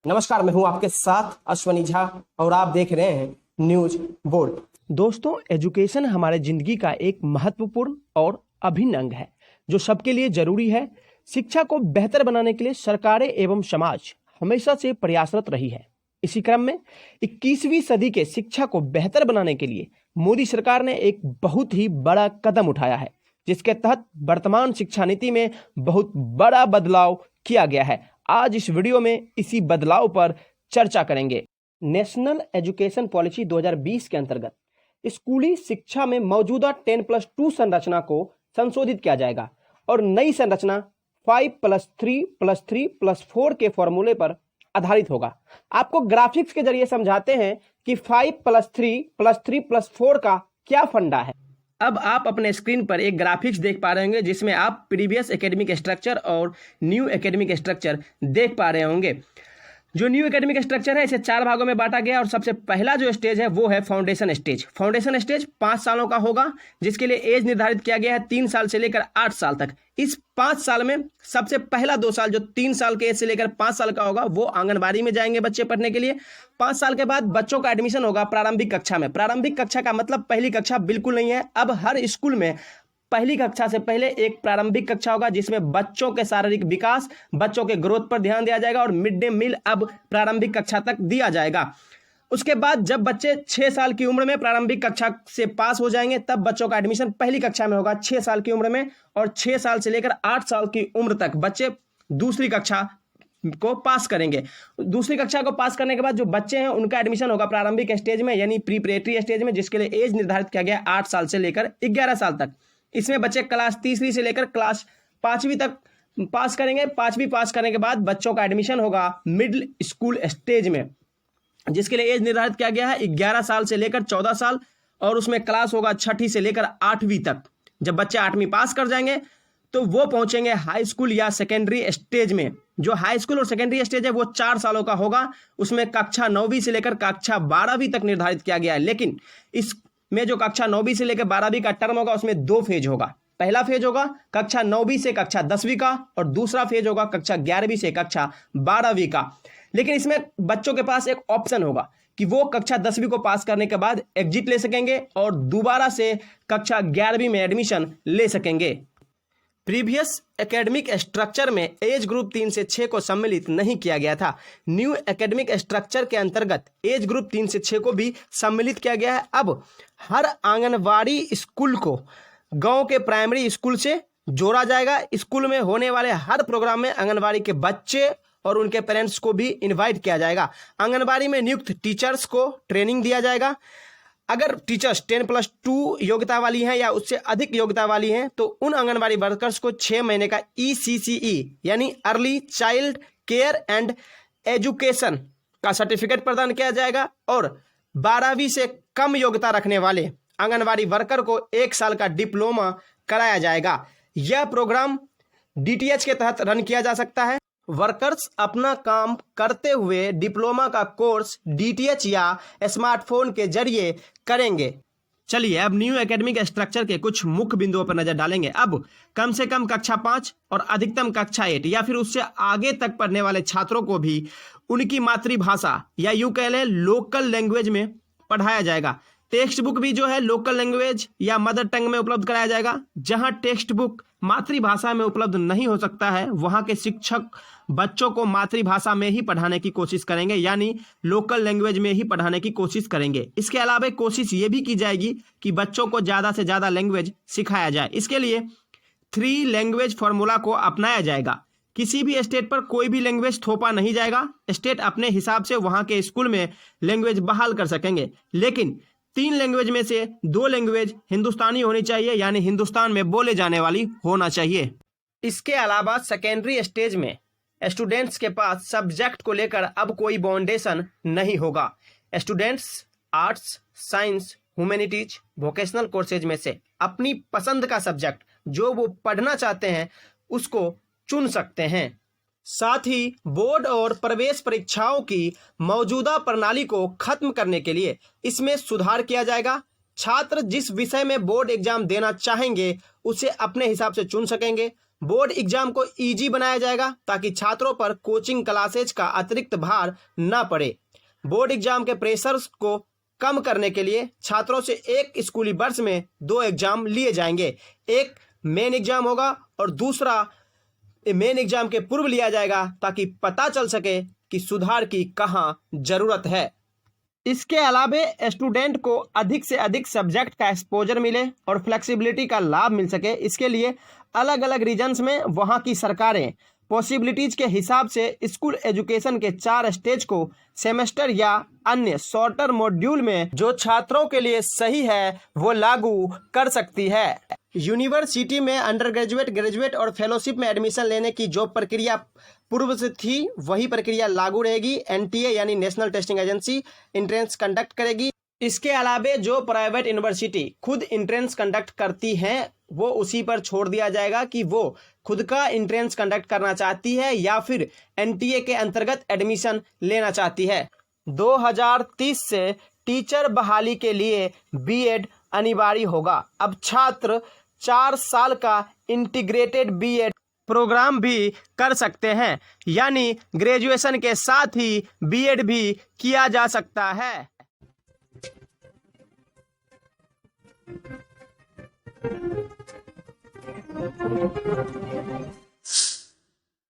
नमस्कार, मैं हूं आपके साथ अश्वनी झा और आप देख रहे हैं न्यूज बोर्ड। दोस्तों, एजुकेशन हमारे जिंदगी का एक महत्वपूर्ण और अभिन्न अंग है जो सबके लिए जरूरी है। शिक्षा को बेहतर बनाने के लिए सरकारें एवं समाज हमेशा से प्रयासरत रही है। इसी क्रम में 21वीं सदी के शिक्षा को बेहतर बनाने के लिए मोदी सरकार ने एक बहुत ही बड़ा कदम उठाया है, जिसके तहत वर्तमान शिक्षा नीति में बहुत बड़ा बदलाव किया गया है। आज इस वीडियो में इसी बदलाव पर चर्चा करेंगे। नेशनल एजुकेशन पॉलिसी 2020 के अंतर्गत स्कूली शिक्षा में मौजूदा 10+2 संरचना को संशोधित किया जाएगा और नई संरचना 5+3+3+4 के फॉर्मूले पर आधारित होगा। आपको ग्राफिक्स के जरिए समझाते हैं कि 5+3+3+4 का क्या फंडा है। अब आप अपने स्क्रीन पर एक ग्राफिक्स देख पा रहे होंगे जिसमें आप प्रीवियस एकेडमिक स्ट्रक्चर और न्यू एकेडमिक स्ट्रक्चर देख पा रहे होंगे। जो न्यू एकेडमिक स्ट्रक्चर है इसे 4 भागों में बांटा गया और सबसे पहला जो स्टेज है वो है फाउंडेशन स्टेज। फाउंडेशन स्टेज 5 सालों का होगा, जिसके लिए एज निर्धारित किया गया है 3 साल से लेकर 8 साल तक। इस 5 साल में सबसे पहला 2 साल जो 3 साल के एज से लेकर 5 साल का होगा वो आंगनबाड़ी में जाएंगे बच्चे पढ़ने के लिए। 5 साल के बाद बच्चों का एडमिशन होगा प्रारंभिक कक्षा में। प्रारंभिक कक्षा का मतलब पहली कक्षा बिल्कुल नहीं है। अब हर स्कूल में पहली कक्षा से पहले एक प्रारंभिक कक्षा होगा जिसमें बच्चों के शारीरिक विकास, बच्चों के ग्रोथ पर ध्यान दिया जाएगा और मिड डे मील अब प्रारंभिक कक्षा तक दिया जाएगा। उसके बाद जब बच्चे 6 साल की उम्र में प्रारंभिक कक्षा से पास हो जाएंगे तब बच्चों का एडमिशन पहली कक्षा में होगा 6 साल की उम्र में, और 6 साल से लेकर 8 साल की उम्र तक बच्चे दूसरी कक्षा को पास करेंगे। दूसरी कक्षा को पास करने के बाद जो बच्चे हैं उनका एडमिशन होगा प्रारंभिक स्टेज में यानी प्रीपरेटरी स्टेज में, जिसके लिए एज निर्धारित किया गया 8 साल से लेकर 11 साल तक। इसमें बच्चे क्लास तीसरी से लेकर क्लास 5वीं तक पास करेंगे। 5वीं पास करने के बाद बच्चों का एडमिशन होगा मिडिल स्कूल स्टेज में, जिसके लिए एज निर्धारित किया गया है 11 साल से लेकर 14 साल, और उसमें क्लास होगा 6ठी से लेकर 8वीं तक। जब बच्चे 8वीं पास कर जाएंगे तो वो पहुंचेंगे हाई स्कूल या सेकेंडरी स्टेज में। जो हाई स्कूल और सेकेंडरी स्टेज है वो 4 सालों का होगा। उसमें कक्षा 9वीं से लेकर कक्षा 12वीं तक निर्धारित किया गया है, लेकिन इस में जो कक्षा 9वीं से लेकर 12वीं का टर्म होगा उसमें 2 फेज होगा। पहला फेज होगा कक्षा 9वीं से कक्षा 10वीं का और दूसरा फेज होगा कक्षा 11वीं से कक्षा 12वीं का। लेकिन इसमें बच्चों के पास एक ऑप्शन होगा कि वो कक्षा 10वीं को पास करने के बाद एग्जिट ले सकेंगे और दोबारा से कक्षा 11वीं में एडमिशन ले सकेंगे। प्रीवियस एकेडमिक स्ट्रक्चर में एज ग्रुप 3 से 6 को सम्मिलित नहीं किया गया था। न्यू एकेडमिक स्ट्रक्चर के अंतर्गत एज ग्रुप 3 से 6 को भी सम्मिलित किया गया है। अब हर आंगनवाड़ी स्कूल को गांव के प्राइमरी स्कूल से जोड़ा जाएगा। स्कूल में होने वाले हर प्रोग्राम में आंगनवाड़ी के बच्चे और उनके पेरेंट्स को भी इन्वाइट किया जाएगा। आंगनवाड़ी में नियुक्त टीचर्स को ट्रेनिंग दिया जाएगा। अगर टीचर्स 10+2 योग्यता वाली हैं या उससे अधिक योग्यता वाली हैं तो उन आंगनवाड़ी वर्कर्स को 6 महीने का ECCE यानी early child care and education का सर्टिफिकेट प्रदान किया जाएगा, और 12वीं से कम योग्यता रखने वाले आंगनवाड़ी वर्कर को 1 साल का डिप्लोमा कराया जाएगा। यह प्रोग्राम DTH के तहत रन किया जा सकता है। वर्कर्स अपना काम करते हुए डिप्लोमा का कोर्स DTH या स्मार्टफोन के जरिए करेंगे। चलिए अब न्यू एकेडमिक स्ट्रक्चर के कुछ मुख्य बिंदुओं पर नजर डालेंगे। अब कम से कम कक्षा 5 और अधिकतम कक्षा 8 या फिर उससे आगे तक पढ़ने वाले छात्रों को भी उनकी मातृभाषा या यूं कह लें लोकल लैंग्वेज में पढ़ाया जाएगा। टेक्स्ट बुक भी जो है लोकल लैंग्वेज या मदर टंग में उपलब्ध कराया जाएगा। जहां टेक्स्ट बुक मातृभाषा में उपलब्ध नहीं हो सकता है वहां के शिक्षक बच्चों को मातृभाषा में ही पढ़ाने की कोशिश करेंगे, यानी लोकल लैंग्वेज में ही पढ़ाने की कोशिश करेंगे। इसके अलावा कोशिश ये भी की जाएगी कि बच्चों को ज़्यादा से ज़्यादा लैंग्वेज सिखाया जाए। इसके लिए 3 लैंग्वेज फॉर्मूला को अपनाया जाएगा। किसी भी स्टेट पर कोई भी लैंग्वेज थोपा नहीं जाएगा। स्टेट अपने हिसाब से वहाँ के स्कूल में लैंग्वेज बहाल कर सकेंगे, लेकिन 3 लैंग्वेज में से 2 लैंग्वेज हिंदुस्तानी होनी चाहिए, यानी हिंदुस्तान में बोले जाने वाली होना चाहिए। इसके अलावा सेकेंडरी स्टेज में स्टूडेंट्स के पास सब्जेक्ट को लेकर अब कोई बाउंडेशन नहीं होगा। Students arts, science, humanities, vocational courses में से अपनी पसंद का सब्जेक्ट जो वो पढ़ना चाहते हैं उसको चुन सकते हैं। साथ ही बोर्ड और प्रवेश परीक्षाओं की मौजूदा प्रणाली को खत्म करने के लिए इसमें सुधार किया जाएगा। छात्र जिस विषय में बोर्ड एग्जाम देना चाहेंगे उसे अपने हिसाब से चुन सकेंगे। बोर्ड एग्जाम को इजी बनाया जाएगा ताकि छात्रों पर कोचिंग क्लासेज का अतिरिक्त भार न पड़े। बोर्ड एग्जाम के प्रेशर्स को कम करने के लिए छात्रों से एक स्कूली वर्ष में 2 एग्जाम लिए जाएंगे। एक मेन एग्जाम होगा और दूसरा मेन एग्जाम के पूर्व लिया जाएगा ताकि पता चल सके कि सुधार की कहाँ जरूरत है। इसके अलावा स्टूडेंट को अधिक से अधिक सब्जेक्ट का एक्सपोजर मिले और फ्लेक्सिबिलिटी का लाभ मिल सके, इसके लिए अलग अलग रीजन्स में वहाँ की सरकारें पॉसिबिलिटीज के हिसाब से स्कूल एजुकेशन के 4 स्टेज को सेमेस्टर या अन्य शॉर्टर मॉड्यूल में जो छात्रों के लिए सही है वो लागू कर सकती है। यूनिवर्सिटी में अंडर ग्रेजुएट, ग्रेजुएट और फेलोशिप में एडमिशन लेने की जो प्रक्रिया पूर्व से थी वही प्रक्रिया लागू रहेगी। एनटीए यानी national testing agency entrance conduct करेगी। इसके अलावा जो प्राइवेट यूनिवर्सिटी खुद एंट्रेंस कंडक्ट करती हैं वो उसी पर छोड़ दिया जाएगा कि वो खुद का एंट्रेंस कंडक्ट करना चाहती है या फिर एनटीए के अंतर्गत एडमिशन लेना चाहती है। 2030 से टीचर बहाली के लिए बीएड अनिवार्य होगा। अब छात्र 4 साल का इंटीग्रेटेड बीएड प्रोग्राम भी कर सकते हैं, यानी ग्रेजुएशन के साथ ही बीएड भी किया जा सकता है।